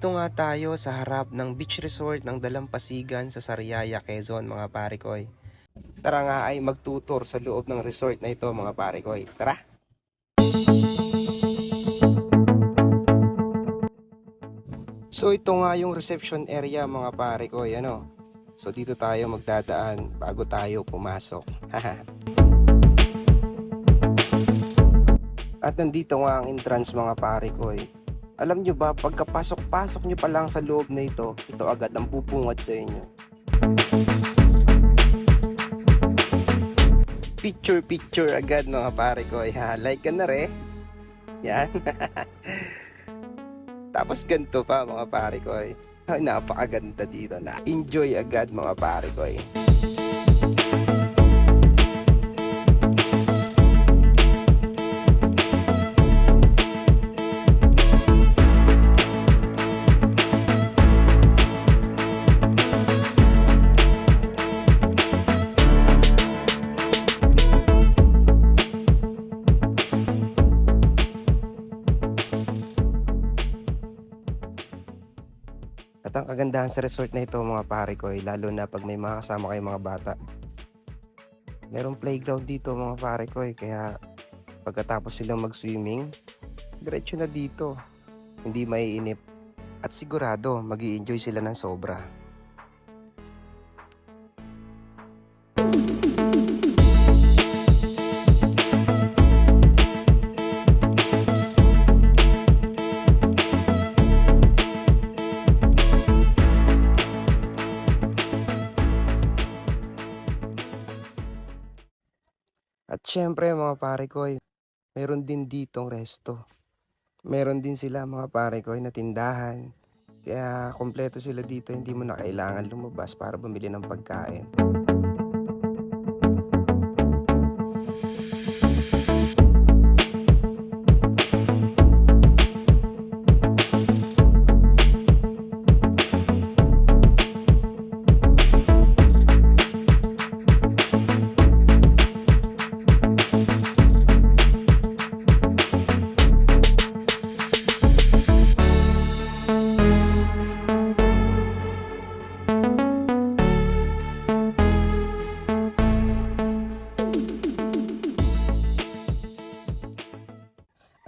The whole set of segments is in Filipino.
Nandito nga tayo sa harap ng beach resort ng Dalampasigan sa Sariaya, Quezon mga pare koy. Tara nga ay magtutor sa loob ng resort na ito mga pare koy. Tara! So ito nga yung reception area mga pare koy, ano? So dito tayo magdadaan bago tayo pumasok. At nandito nga ang entrance mga pare koy. Alam nyo ba, pagkapasok-pasok nyo pa lang sa loob na ito agad ang pupungad sa inyo. Picture agad mga pare ko. Like ka na re. Yan. Tapos ganito pa mga pare ko. Napakaganda dito na. Enjoy agad mga pare ko. At ang kagandahan sa resort na ito mga pare ko ay lalo na pag may mga kasama kayong mga bata. Merong playground dito mga pare ko kaya pagkatapos silang mag-swimming, diretso na dito. Hindi maiinip at sigurado mag-i-enjoy sila ng sobra. At syempre mga pare ko, meron din ditong resto. Meron din sila mga pare ko na tindahan. Kaya kompleto sila dito, hindi mo na kailangan lumabas para bumili ng pagkain.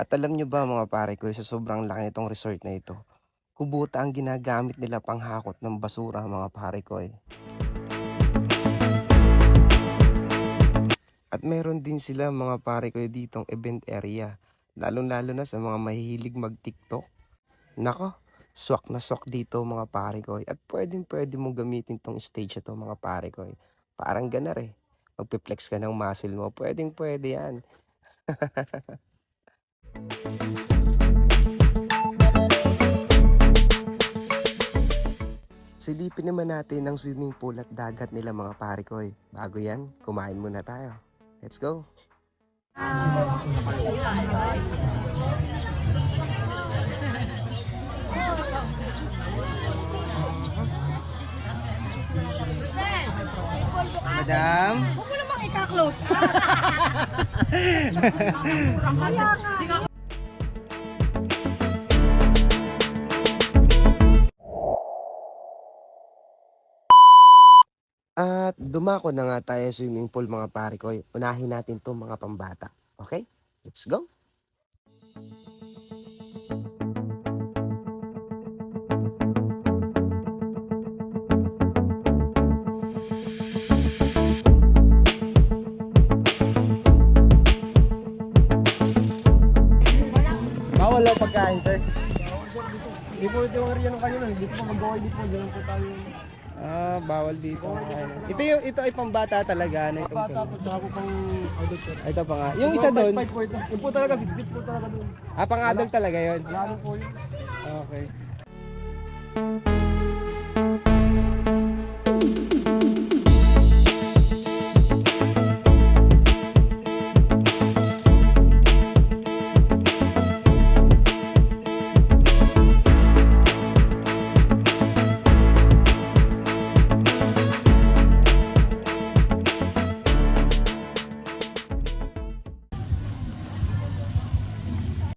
At alam nyo ba mga pare ko, sa sobrang laki nitong resort na ito, kubuta ang ginagamit nila panghakot ng basura mga pare ko. At meron din sila mga pare ko ditong event area, lalong-lalo na sa mga mahihilig mag-TikTok. Nako, swak na swak dito mga pare ko. At pwede mo gamitin tong stage ito mga pare ko. Parang ganar eh. Magpiplex ka ng muscle mo, pwede yan. Silipin naman natin ang swimming pool at dagat nila mga pare ko. Bago yan, kumain muna tayo. Let's go! Madam? Huwag mo namang ika-close. Kaya nga. At dumako na nga tayo sa swimming pool mga pare ko. Unahin natin to mga pambata. Okay? Let's go! Bawal lang pagkain, sir. Hindi po ito yung area ng kanina, hindi po mag-gawin dito, ganun po tayo. Bawal dito. Ito ay pambata talaga. Ano itong Bata po, tsaka po pang adult sir. Ito pa nga. Yung isa doon. 5 po ito. Yung po talaga, 6 feet po talaga doon. Pang adult talaga yon. Wala nang po yun. Okay.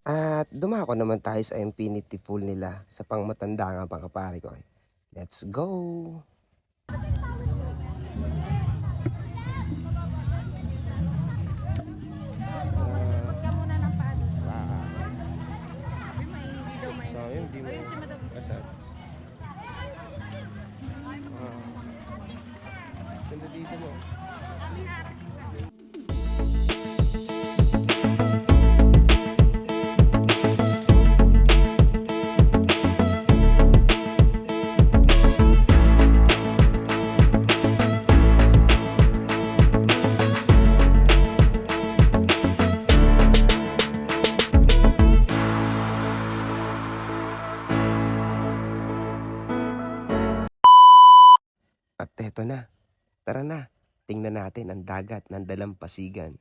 At dumako naman tayo sa infinity pool nila sa pangmatanda nga mga pare ko. Let's go! Ka muna ng paano. So, yun, di mo. Asal. Ganda dito mo. At eto na, tara na, tingnan natin ang dagat ng Dalampasigan.